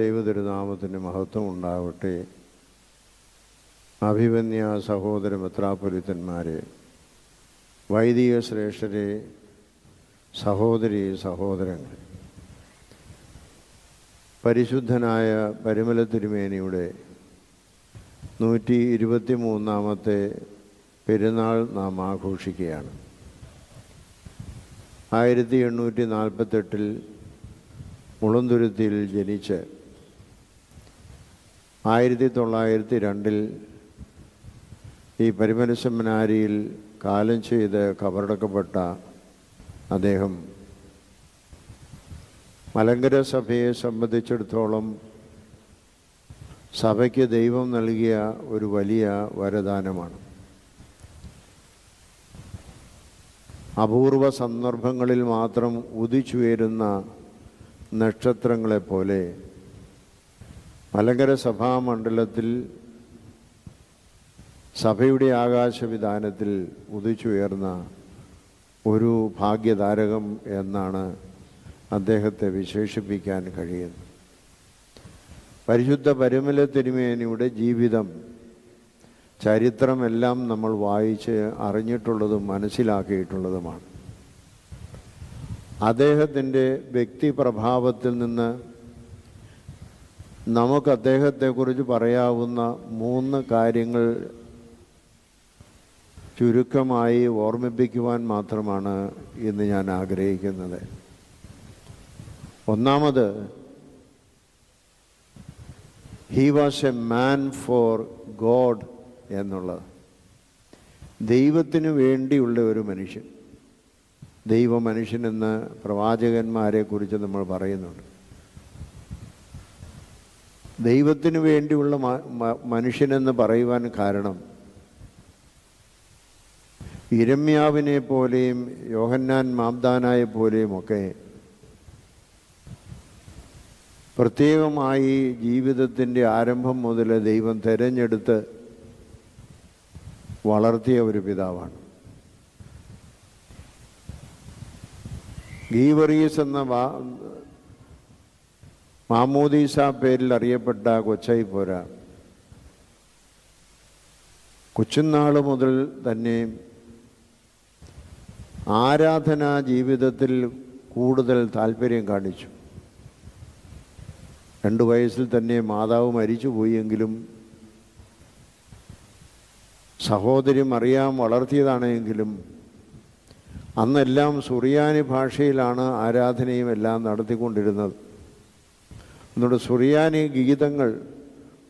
ദൈവതിരുനാമത്തിന് മഹത്വം ഉണ്ടാവട്ടെ. അഭിവന്യ സഹോദര മെത്രാപ്പൊലീത്തന്മാരെ, വൈദിക ശ്രേഷ്ഠരെ, സഹോദരി സഹോദരങ്ങളെ, പരിശുദ്ധനായ പരിമല തിരുമേനിയുടെ 123-ാമത്തെ പെരുന്നാൾ നാം ആഘോഷിക്കുകയാണ്. 1848 മുളന്തുരുത്തിയിൽ ജനിച്ച് 1902 ഈ പരിമല സെമിനാരിയിൽ കാലം ചെയ്ത് കബറടക്കപ്പെട്ട അദ്ദേഹം മലങ്കര സഭയെ സംബന്ധിച്ചിടത്തോളം സഭയ്ക്ക് ദൈവം നൽകിയ ഒരു വലിയ വരദാനമാണ്. അപൂർവ സന്ദർഭങ്ങളിൽ മാത്രം ഉദിച്ചുയരുന്ന നക്ഷത്രങ്ങളെപ്പോലെ മലങ്കര സഭാമണ്ഡലത്തിൽ സഭയുടെ ആകാശവിധാനത്തിൽ ഉദിച്ചുയർന്ന ഒരു ഭാഗ്യതാരകം എന്നാണ് അദ്ദേഹത്തെ വിശേഷിപ്പിക്കാൻ കഴിയുന്നത്. പരിശുദ്ധ പരിമല തിരുമേനിയുടെ ജീവിതം, ചരിത്രമെല്ലാം നമ്മൾ വായിച്ച് അറിഞ്ഞിട്ടുള്ളതും മനസ്സിലാക്കിയിട്ടുള്ളതുമാണ്. അദ്ദേഹത്തിൻ്റെ വ്യക്തിപ്രഭാവത്തിൽ നിന്ന് നമുക്ക് അദ്ദേഹത്തെക്കുറിച്ച് പറയാവുന്ന 3 കാര്യങ്ങൾ ചുരുക്കമായി ഓർമ്മിപ്പിക്കുവാൻ മാത്രമാണ് ഇന്ന് ഞാൻ ആഗ്രഹിക്കുന്നത്. ഒന്നാമത്, he was a man for God എന്നുള്ളത്. ദൈവത്തിനു വേണ്ടിയുള്ള ഒരു മനുഷ്യൻ. ദൈവമനുഷ്യനെന്ന് പ്രവാചകന്മാരെ കുറിച്ച് നമ്മൾ പറയുന്നുണ്ട്. ദൈവത്തിനു വേണ്ടിയുള്ള മനുഷ്യനെന്ന് പറയുവാൻ കാരണം യിരെമ്യാവിനെ പോലെയും യോഹന്നാൻ മാബ്ദാനായെ പോലെയും ഒക്കെ പ്രത്യേകമായി ജീവിതത്തിൻ്റെ ആരംഭം മുതൽ ദൈവം തിരഞ്ഞെടുത്ത് വളർത്തിയ ഒരു പിതാവാണ്. ഗീവറീസ് എന്ന മാമോദീസ പേരിൽ അറിയപ്പെട്ട കൊച്ചായി പോരാ, കൊച്ചുനാൾ മുതൽ തന്നെ ആരാധനാ ജീവിതത്തിൽ കൂടുതൽ താല്പര്യം കാണിച്ചു. 2 വയസ്സിൽ തന്നെ മാതാവ് മരിച്ചുപോയെങ്കിലും സഹോദരി മറിയാം വളർത്തിയതാണെങ്കിലും അന്നെല്ലാം സുറിയാനി ഭാഷയിലാണ് ആരാധനയും എല്ലാം നടത്തിക്കൊണ്ടിരുന്നത്. എന്നിട്ട് സുറിയാനി ഗീതങ്ങൾ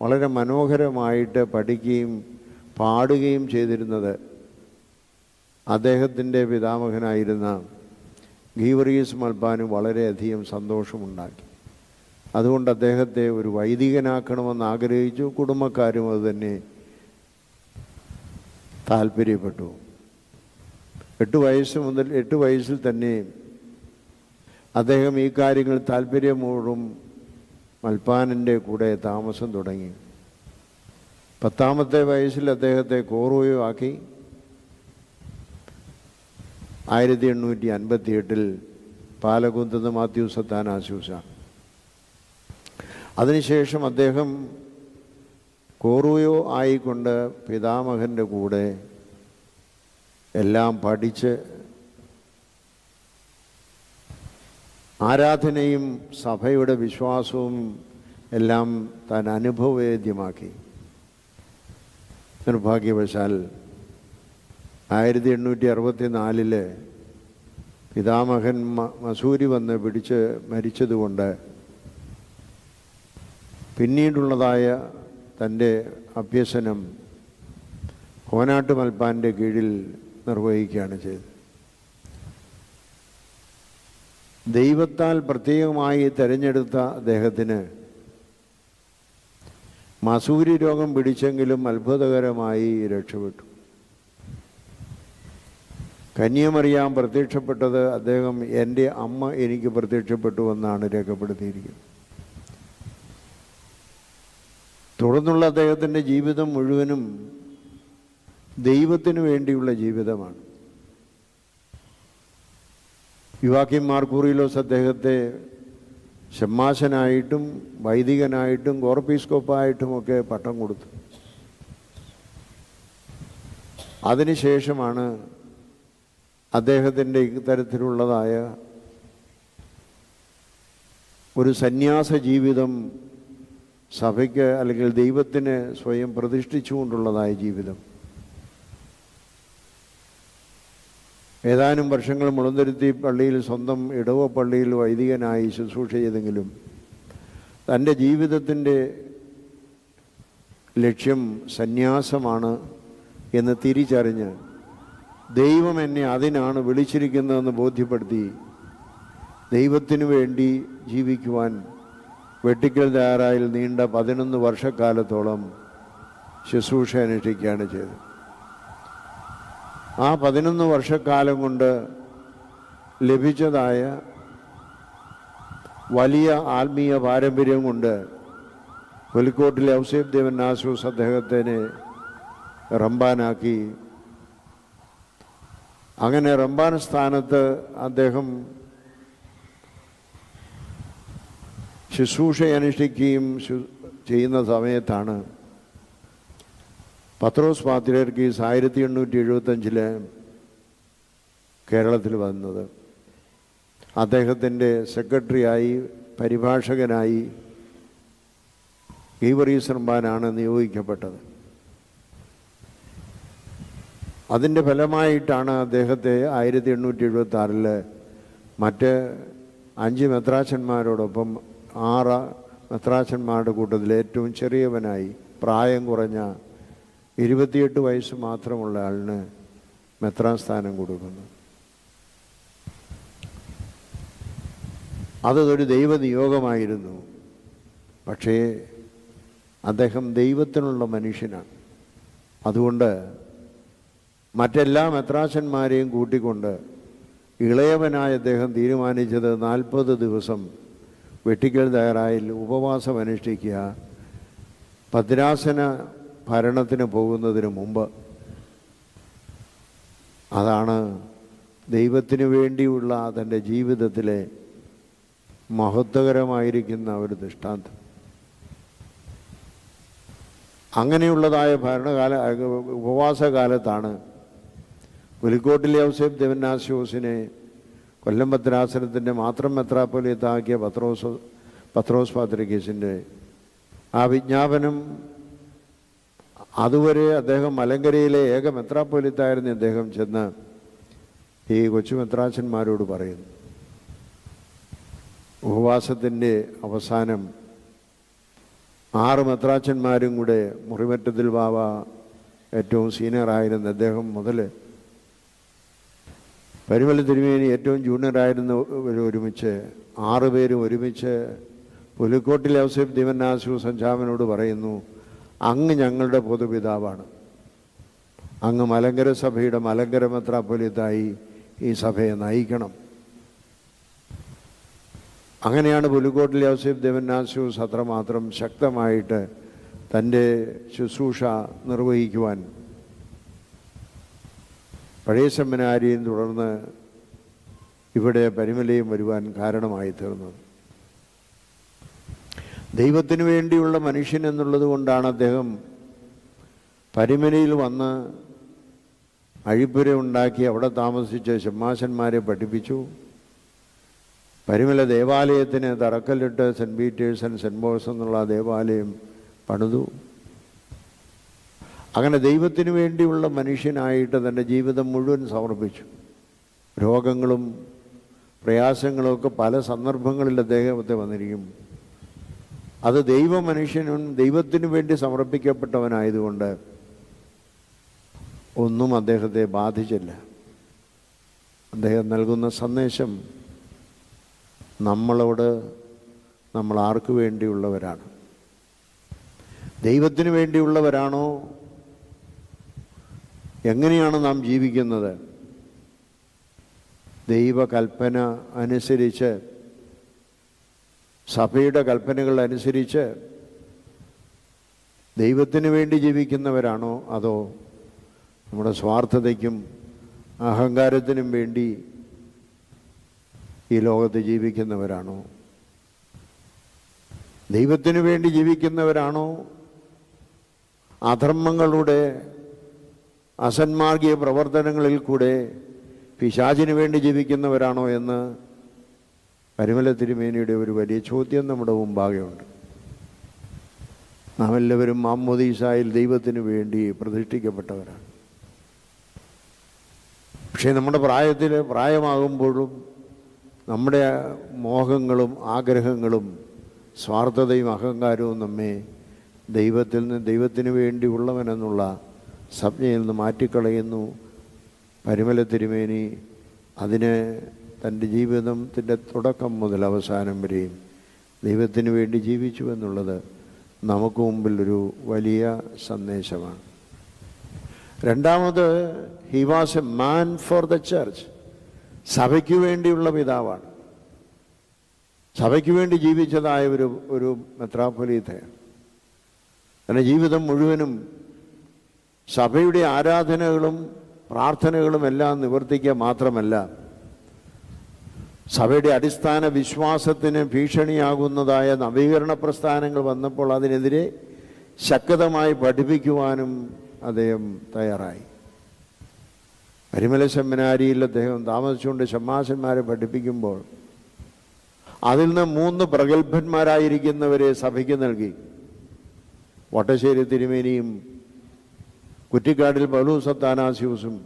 വളരെ മനോഹരമായിട്ട് പഠിക്കുകയും പാടുകയും ചെയ്തിരുന്നത് അദ്ദേഹത്തിൻ്റെ പിതാമഹനായിരുന്ന ഗീവറീസ് മൽപ്പാന് വളരെയധികം സന്തോഷമുണ്ടാക്കി. അതുകൊണ്ട് അദ്ദേഹത്തെ ഒരു വൈദികനാക്കണമെന്ന് ആഗ്രഹിച്ചു. കുടുംബക്കാരും അത് തന്നെ താല്പര്യപ്പെട്ടു. 8 വയസ്സിൽ തന്നെ അദ്ദേഹം ഈ കാര്യങ്ങൾ താല്പര്യമോടും മൽപ്പാനിൻ്റെ കൂടെ താമസം തുടങ്ങി. 10ാമത്തെ വയസ്സിൽ അദ്ദേഹത്തെ കോറോയോ ആക്കി. 1858 പാലകുന്തത്ത് മാത്യൂസ് അത്താനാസ്യൂസ. അതിനുശേഷം അദ്ദേഹം കോറോയോ ആയിക്കൊണ്ട് പിതാമഹൻ്റെ കൂടെ എല്ലാം പഠിച്ച് ആരാധനയും സഭയുടെ വിശ്വാസവും എല്ലാം താൻ അനുഭവവേദ്യമാക്കി. നിർഭാഗ്യവശാൽ 1864 പിതാമഹൻ മസൂരി വന്ന് പിടിച്ച് മരിച്ചതുകൊണ്ട് പിന്നീടുള്ളതായ തൻ്റെ അഭ്യസനം കോനാട്ട് മൽപ്പാൻ്റെ കീഴിൽ നിർവഹിക്കുകയാണ് ചെയ്തത്. ദൈവത്താൽ പ്രത്യേകമായി തിരഞ്ഞെടുത്ത അദ്ദേഹത്തിന് മസൂരി രോഗം പിടിച്ചെങ്കിലും അത്ഭുതകരമായി രക്ഷപ്പെട്ടു. കന്യാമറിയാം പ്രത്യക്ഷപ്പെട്ടത് അദ്ദേഹം എൻ്റെ അമ്മ എനിക്ക് പ്രത്യക്ഷപ്പെട്ടു എന്നാണ് രേഖപ്പെടുത്തിയിരിക്കുന്നത്. തുടർന്നുള്ള അദ്ദേഹത്തിൻ്റെ ജീവിതം മുഴുവനും ദൈവത്തിനു വേണ്ടിയുള്ള ജീവിതമാണ്. യുവാക്കിം മാർ കൂറിലോസ് അദ്ദേഹത്തെ ഷമ്മാശനായിട്ടും വൈദികനായിട്ടും കോർപ്പീസ്കോപ്പായിട്ടുമൊക്കെ പട്ടം കൊടുത്തു. അതിനുശേഷമാണ് അദ്ദേഹത്തിൻ്റെ ഇത്തരത്തിലുള്ളതായ ഒരു സന്യാസ ജീവിതം, സഭയ്ക്ക് അല്ലെങ്കിൽ ദൈവത്തിന് സ്വയം പ്രതിഷ്ഠിച്ചുകൊണ്ടുള്ളതായ ജീവിതം. ഏതാനും വർഷങ്ങൾ മുളന്തുരുത്തി പള്ളിയിൽ, സ്വന്തം ഇടവ പള്ളിയിൽ വൈദികനായി ശുശ്രൂഷ ചെയ്തെങ്കിലും തൻ്റെ ജീവിതത്തിൻ്റെ ലക്ഷ്യം സന്യാസമാണ് എന്ന് തിരിച്ചറിഞ്ഞ് ദൈവം എന്നെ അതിനാണ് വിളിച്ചിരിക്കുന്നതെന്ന് ബോധ്യപ്പെടുത്തി ദൈവത്തിനു വേണ്ടി ജീവിക്കുവാൻ വെട്ടിക്കൽ ധാരായിൽ നീണ്ട 11 വർഷക്കാലത്തോളം ശുശ്രൂഷ അനുഷ്ഠിക്കുകയാണ് ചെയ്തത്. ആ 11 വർഷക്കാലം കൊണ്ട് ലഭിച്ചതായ വലിയ ആത്മീയ പാരമ്പര്യം കൊണ്ട് പുലിക്കോട്ടിലെ ഔസേപ്പ് ദേവന്നാസൂസ് അദ്ദേഹത്തിനെ റമ്പാനാക്കി. അങ്ങനെ റമ്പാൻ സ്ഥാനത്ത് അദ്ദേഹം ശുശ്രൂഷ അനുഷ്ഠിക്കുകയും ചെയ്യുന്ന സമയത്താണ് പത്രോസ് പാത്രിയർക്കീസ് 1875 കേരളത്തിൽ വന്നത്. അദ്ദേഹത്തിൻ്റെ സെക്രട്ടറിയായി, പരിഭാഷകനായി ഗീവർഗീസ് റമ്പാനാണ് നിയോഗിക്കപ്പെട്ടത്. അതിൻ്റെ ഫലമായിട്ടാണ് അദ്ദേഹത്തെ 1876 മറ്റ് 5 മെത്രാച്ചന്മാരോടൊപ്പം 6 മെത്രാച്ചന്മാരുടെ കൂട്ടത്തിൽ ഏറ്റവും ചെറിയവനായി, പ്രായം കുറഞ്ഞ 28 വയസ്സ് മാത്രമുള്ള ആളിന് മെത്രാൻ സ്ഥാനം കൊടുക്കുന്നു. അതൊരു ദൈവനിയോഗമായിരുന്നു. പക്ഷേ അദ്ദേഹം ദൈവത്തിനുള്ള മനുഷ്യനാണ്. അതുകൊണ്ട് മറ്റെല്ലാ മെത്രാച്ചന്മാരെയും കൂട്ടിക്കൊണ്ട് ഇളയവനായ അദ്ദേഹം തീരുമാനിച്ചത് 40 ദിവസം വെട്ടിക്കൽ ധാരായിൽ ഉപവാസം അനുഷ്ഠിക്കുക, ഭദ്രാസന ഭരണത്തിന് പോകുന്നതിന് മുമ്പ്. അതാണ് ദൈവത്തിന് വേണ്ടിയുള്ള തൻ്റെ ജീവിതത്തിലെ മഹത്വകരമായിരിക്കുന്ന ഒരു ദൃഷ്ടാന്തം. അങ്ങനെയുള്ളതായ ഉപവാസകാലത്താണ് പുലിക്കോട്ടിലെ ഔസേപ്പ് ദേവന്നാസ്യോസിനെ കൊല്ലം ഭദ്രാസനത്തിൻ്റെ മാത്രം മെത്രാപ്പൊലീത്താക്കിയ പത്രോസ് പാത്രികീസിൻ്റെ ആ വിജ്ഞാപനം. അതുവരെ അദ്ദേഹം മലങ്കരയിലെ ഏക മെത്രാപ്പൊലീത്തായിരുന്ന അദ്ദേഹം ചെന്ന് ഈ കൊച്ചു മെത്രാച്ചന്മാരോട് പറയുന്നു. ഉപവാസത്തിൻ്റെ അവസാനം 6 മെത്രാച്ചന്മാരും കൂടെ, മുറിമറ്റത്തിൽ ബാവ ഏറ്റവും സീനിയറായിരുന്ന അദ്ദേഹം മുതൽ പരിമല തിരുമേനി ഏറ്റവും ജൂനിയറായിരുന്നവർ ഒരുമിച്ച് 6 പേരും ഒരുമിച്ച് പുലിക്കോട്ടിലെ ഔസേപ്പ് ദേവന്നാസൂസ് സഞ്ചാമനോട് പറയുന്നു, അങ്ങ് ഞങ്ങളുടെ പൊതുപിതാവാണ്, അങ്ങ് മലങ്കര സഭയുടെ മലങ്കര മെത്രാപ്പൊലീത്തായി ഈ സഭയെ നയിക്കണം. അങ്ങനെയാണ് പുലിക്കോട്ടിലെ ഔസേപ്പ് ദേവന്നാസൂസ് അത്രമാത്രം ശക്തമായിട്ട് തൻ്റെ ശുശ്രൂഷ നിർവഹിക്കുവാൻ പഴയ സെമിനാരിയും തുടർന്ന് ഇവിടെ പരിമലയും വരുവാൻ കാരണമായി തീർന്നത്. ദൈവത്തിനു വേണ്ടിയുള്ള മനുഷ്യൻ എന്നുള്ളത് കൊണ്ടാണ് അദ്ദേഹം പരിമലയിൽ വന്ന് അഴിപ്പുര ഉണ്ടാക്കി അവിടെ താമസിച്ച് ഷമ്മാശന്മാരെ പഠിപ്പിച്ചു. പരിമല ദേവാലയത്തിന് തറക്കല്ലിട്ട് saint Peter's and saint Paul's എന്നുള്ള ദേവാലയം പണിതു. അങ്ങനെ ദൈവത്തിന് വേണ്ടിയുള്ള മനുഷ്യനായിട്ട് തൻ്റെ ജീവിതം മുഴുവൻ സമർപ്പിച്ചു. രോഗങ്ങളും പ്രയാസങ്ങളും ഒക്കെ പല സന്ദർഭങ്ങളിൽ അദ്ദേഹത്തെ വന്നിരിക്കും. അത് ദൈവമനുഷ്യനും ദൈവത്തിന് വേണ്ടി സമർപ്പിക്കപ്പെട്ടവനായതുകൊണ്ട് ഒന്നും അദ്ദേഹത്തെ ബാധിച്ചില്ല. അദ്ദേഹം നൽകുന്ന സന്ദേശം നമ്മളോട്, നമ്മൾ ആർക്കു വേണ്ടിയുള്ളവരാണ്? ദൈവത്തിന് വേണ്ടിയുള്ളവരാണോ? എങ്ങനെയാണ് നാം ജീവിക്കുന്നത്? ദൈവകൽപ്പന അനുസരിച്ച്, സഭയുടെ കൽപ്പനകൾ അനുസരിച്ച് ദൈവത്തിന് വേണ്ടി ജീവിക്കുന്നവരാണോ? അതോ നമ്മുടെ സ്വാർത്ഥതയ്ക്കും അഹങ്കാരത്തിനും വേണ്ടി ഈ ലോകത്ത് ജീവിക്കുന്നവരാണോ? ദൈവത്തിനു വേണ്ടി ജീവിക്കുന്നവരാണോ അധർമ്മങ്ങളുടെ അസന്മാർഗീയ പ്രവർത്തനങ്ങളിൽ കൂടെ പിശാചിന് വേണ്ടി ജീവിക്കുന്നവരാണോ എന്ന് പരിമല തിരുമേനിയുടെ ഒരു വലിയ ചോദ്യം നമ്മുടെ മുമ്പാകെയുണ്ട്. നാം എല്ലാവരും മാമ്മോദീസായിൽ ദൈവത്തിന് വേണ്ടി പ്രതിഷ്ഠിക്കപ്പെട്ടവരാണ്. പക്ഷേ നമ്മുടെ പ്രായമാകുമ്പോഴും നമ്മുടെ മോഹങ്ങളും ആഗ്രഹങ്ങളും സ്വാർത്ഥതയും അഹങ്കാരവും നമ്മെ ദൈവത്തിന് വേണ്ടിയുള്ളവനെന്നുള്ള സംജ്ഞയിൽ നിന്ന് മാറ്റിക്കളയുന്നു. പരിമല തിരുമേനി അതിന് തൻ്റെ ജീവിതത്തിൻ്റെ തുടക്കം മുതൽ അവസാനം വരെയും ദൈവത്തിന് വേണ്ടി ജീവിച്ചു എന്നുള്ളത് നമുക്ക് മുമ്പിൽ ഒരു വലിയ സന്ദേശമാണ്. രണ്ടാമത്, he was a man for the church. സഭയ്ക്ക് വേണ്ടിയുള്ള പിതാവാണ്. സഭയ്ക്ക് വേണ്ടി ജീവിച്ചതായ ഒരു മെത്രാപ്പൊലീത്തയാണ്. തൻ്റെ ജീവിതം മുഴുവനും സഭയുടെ ആരാധനകളും പ്രാർത്ഥനകളും എല്ലാം നിവർത്തിക്കുക മാത്രമല്ല, സഭയുടെ അടിസ്ഥാന വിശ്വാസത്തിന് ഭീഷണിയാകുന്നതായ നവീകരണ പ്രസ്ഥാനങ്ങൾ വന്നപ്പോൾ അതിനെതിരെ ശക്തമായി പഠിപ്പിക്കുവാനും അദ്ദേഹം തയ്യാറായി. പരിമല സെമിനാരിയിൽ അദ്ദേഹം താമസിച്ചുകൊണ്ട് ഷമ്മാശന്മാരെ പഠിപ്പിക്കുമ്പോൾ അതിൽ നിന്ന് 3 പ്രഗത്ഭന്മാരായിരിക്കുന്നവരെ സഭയ്ക്ക് നൽകി. വട്ടശ്ശേരി തിരുമേനിയും കുറ്റിക്കാടിൽ പൗലോസ് അത്താനാസ്യൂസും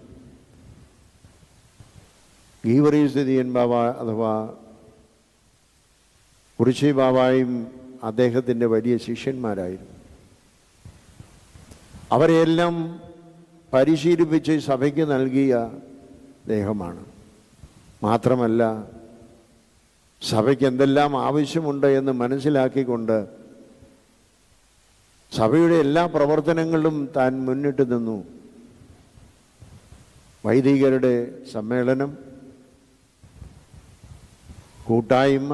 ഗീവറീസ് ദിയൻ ബാബ അഥവാ കുറിശി ബാബായും അദ്ദേഹത്തിൻ്റെ വലിയ ശിഷ്യന്മാരായിരുന്നു. അവരെയെല്ലാം പരിശീലിപ്പിച്ച് സഭയ്ക്ക് നൽകിയ ദേഹമാണ്. മാത്രമല്ല, സഭയ്ക്ക് എന്തെല്ലാം ആവശ്യമുണ്ട് എന്ന് മനസ്സിലാക്കിക്കൊണ്ട് സഭയുടെ എല്ലാ പ്രവർത്തനങ്ങളിലും താൻ മുന്നിട്ട് നിന്നു. വൈദികരുടെ സമ്മേളനം, കൂട്ടായ്മ,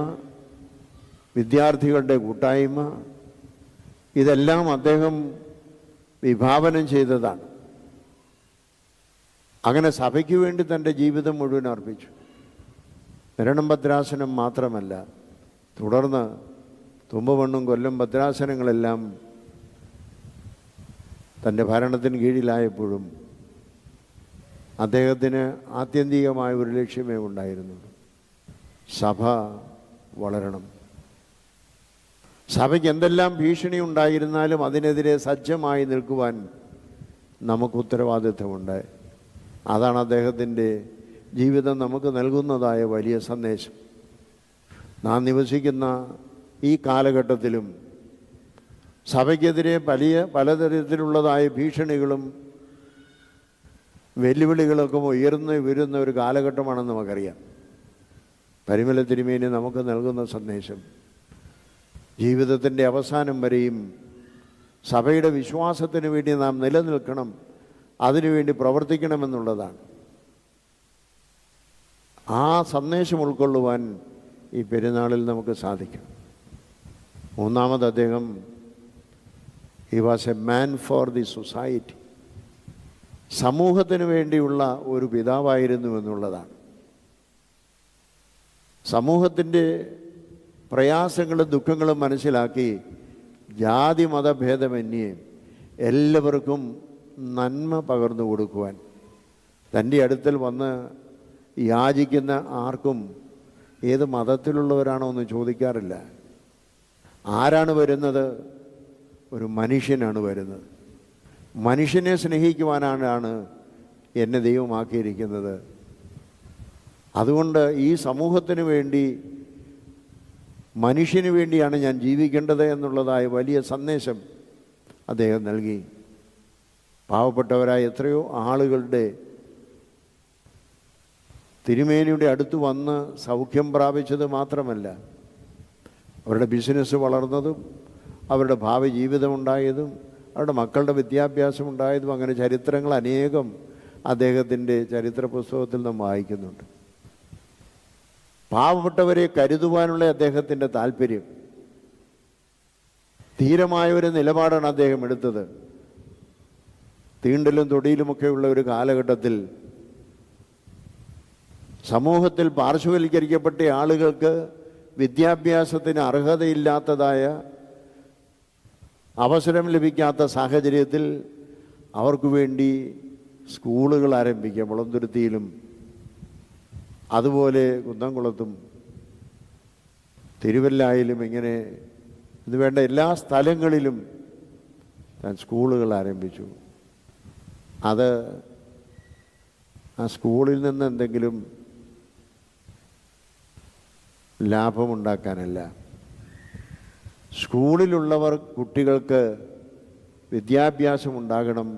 വിദ്യാർത്ഥികളുടെ കൂട്ടായ്മ, ഇതെല്ലാം അദ്ദേഹം വിഭാവനം ചെയ്തതാണ്. അങ്ങനെ സഭയ്ക്ക് വേണ്ടി തൻ്റെ ജീവിതം മുഴുവൻ അർപ്പിച്ചു. നിരണം ഭദ്രാസനം മാത്രമല്ല, തുടർന്ന് തുമ്പമണ്ണും കൊല്ലം ഭദ്രാസനങ്ങളെല്ലാം തൻ്റെ ഭരണത്തിന് കീഴിലായപ്പോഴും അദ്ദേഹത്തിന് ആത്യന്തികമായ ഒരു ലക്ഷ്യമേ ഉണ്ടായിരുന്നുള്ളൂ: സഭ വളരണം. സഭയ്ക്ക് എന്തെല്ലാം ഭീഷണി ഉണ്ടായിരുന്നാലും അതിനെതിരെ സജ്ജമായി നിൽക്കുവാൻ നമുക്ക് ഉത്തരവാദിത്വമുണ്ട്. അതാണ് അദ്ദേഹത്തിൻ്റെ ജീവിതം നമുക്ക് നൽകുന്നതായ വലിയ സന്ദേശം. നാം നിവസിക്കുന്ന ഈ കാലഘട്ടത്തിലും സഭയ്ക്കെതിരെ പലതരത്തിലുള്ളതായ ഭീഷണികളും വെല്ലുവിളികളൊക്കെ ഉയർന്നു വരുന്ന ഒരു കാലഘട്ടമാണെന്ന് നമുക്കറിയാം. പരിമല തിരുമേനി നമുക്ക് നൽകുന്ന സന്ദേശം ജീവിതത്തിൻ്റെ അവസാനം വരെയും സഭയുടെ വിശ്വാസത്തിന് വേണ്ടി നാം നിലനിൽക്കണം, അതിനുവേണ്ടി പ്രവർത്തിക്കണമെന്നുള്ളതാണ്. ആ സന്ദേശം ഉൾക്കൊള്ളുവാൻ ഈ പെരുന്നാളിൽ നമുക്ക് സാധിക്കും. മൂന്നാമത്, അദ്ദേഹം he was a man for the society. സമൂഹത്തിന് വേണ്ടിയുള്ള ഒരു പിതാവായിരുന്നു എന്നുള്ളതാണ്. സമൂഹത്തിൻ്റെ പ്രയാസങ്ങളും ദുഃഖങ്ങളും മനസ്സിലാക്കി ജാതി മതഭേദമന്യേ എല്ലാവർക്കും നന്മ പകർന്നു കൊടുക്കുവാൻ, തൻ്റെ അടുക്കൽ വന്ന് യാചിക്കുന്ന ആർക്കും ഏത് മതത്തിലുള്ളവരാണോ എന്ന് ചോദിക്കാറില്ല. ആരാണ് വരുന്നത്? ഒരു മനുഷ്യനാണ് വരുന്നത്. മനുഷ്യനെ സ്നേഹിക്കുവാനാണ് എന്നെ ദൈവമാക്കിയിരിക്കുന്നത്. അതുകൊണ്ട് ഈ സമൂഹത്തിന് വേണ്ടി, മനുഷ്യന് വേണ്ടിയാണ് ഞാൻ ജീവിക്കേണ്ടത് എന്നുള്ളതായ വലിയ സന്ദേശം അദ്ദേഹം നൽകി. പാവപ്പെട്ടവരായ എത്രയോ ആളുകളുടെ തിരുമേനിയുടെ അടുത്ത് വന്ന് സൗഖ്യം പ്രാപിച്ചത് മാത്രമല്ല, അവരുടെ ബിസിനസ് വളർന്നതും അവരുടെ ഭാവി ജീവിതമുണ്ടായതും അവരുടെ മക്കളുടെ വിദ്യാഭ്യാസം ഉണ്ടായതും അങ്ങനെ ചരിത്രങ്ങൾ അനേകം അദ്ദേഹത്തിൻ്റെ ചരിത്ര പുസ്തകത്തിൽ നാം വായിക്കുന്നുണ്ട്. പാവപ്പെട്ടവരെ കരുതുവാനുള്ള അദ്ദേഹത്തിൻ്റെ താല്പര്യം, ധീരമായ ഒരു നിലപാടാണ് അദ്ദേഹം എടുത്തത്. തീണ്ടലും തൊടിയിലുമൊക്കെയുള്ള ഒരു കാലഘട്ടത്തിൽ സമൂഹത്തിൽ പാർശ്വവൽക്കരിക്കപ്പെട്ട ആളുകൾക്ക് വിദ്യാഭ്യാസത്തിന് അർഹതയില്ലാത്തതായ അവസരം ലഭിക്കാത്ത സാഹചര്യത്തിൽ അവർക്ക് വേണ്ടി സ്കൂളുകൾ ആരംഭിക്കുക. മുളന്തുരുത്തിയിലും അതുപോലെ കുന്നംകുളത്തും തിരുവല്ലായിലും ഇങ്ങനെ ഇത് വേണ്ട എല്ലാ സ്ഥലങ്ങളിലും താൻ സ്കൂളുകൾ ആരംഭിച്ചു. അത് ആ സ്കൂളിൽ നിന്ന് എന്തെങ്കിലും ലാഭമുണ്ടാക്കാനല്ല. സ്കൂളിലുള്ളവർ കുട്ടികൾക്ക് വിദ്യാഭ്യാസം ഉണ്ടാകണം.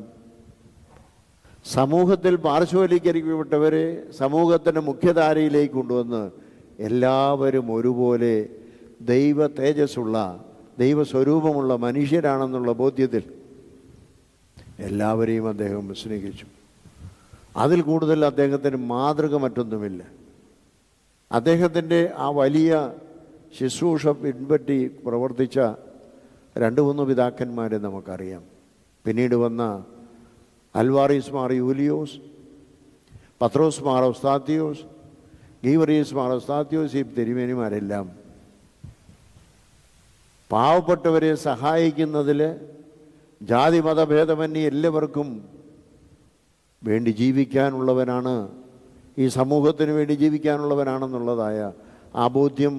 സമൂഹത്തിൽ പാർശ്വവൽക്കരിക്കപ്പെട്ടവരെ സമൂഹത്തിൻ്റെ മുഖ്യധാരയിലേക്ക് കൊണ്ടുവന്ന് എല്ലാവരും ഒരുപോലെ ദൈവ തേജസ്സുള്ള ദൈവസ്വരൂപമുള്ള മനുഷ്യരാണെന്നുള്ള ബോധ്യത്തിൽ എല്ലാവരെയും അദ്ദേഹം സ്നേഹിച്ചു. അതിൽ കൂടുതൽ അദ്ദേഹത്തിന് മാതൃക മറ്റൊന്നുമില്ല. അദ്ദേഹത്തിൻ്റെ ആ വലിയ ശുശ്രൂഷ പിൻപറ്റി പ്രവർത്തിച്ച 2-3 പിതാക്കന്മാരെ നമുക്കറിയാം. പിന്നീട് വന്ന അൽവാറീസ് മാർ യൂലിയോസ്, പത്രോസ് മാർ ഔസ്താത്യോസ്, ഗീവറീസ് മാർ ഔസ്താത്യോസ്, ഈ തിരുമേനിമാരെല്ലാം പാവപ്പെട്ടവരെ സഹായിക്കുന്നതിൽ ജാതി മതഭേദമന്യേ എല്ലാവർക്കും വേണ്ടി ജീവിക്കാനുള്ളവനാണ്, ഈ സമൂഹത്തിന് വേണ്ടി ജീവിക്കാനുള്ളവനാണെന്നുള്ളതായ ആ ബോധ്യം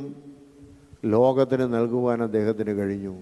ലോകത്തിന് നൽകുവാൻ അദ്ദേഹത്തിന് കഴിഞ്ഞു.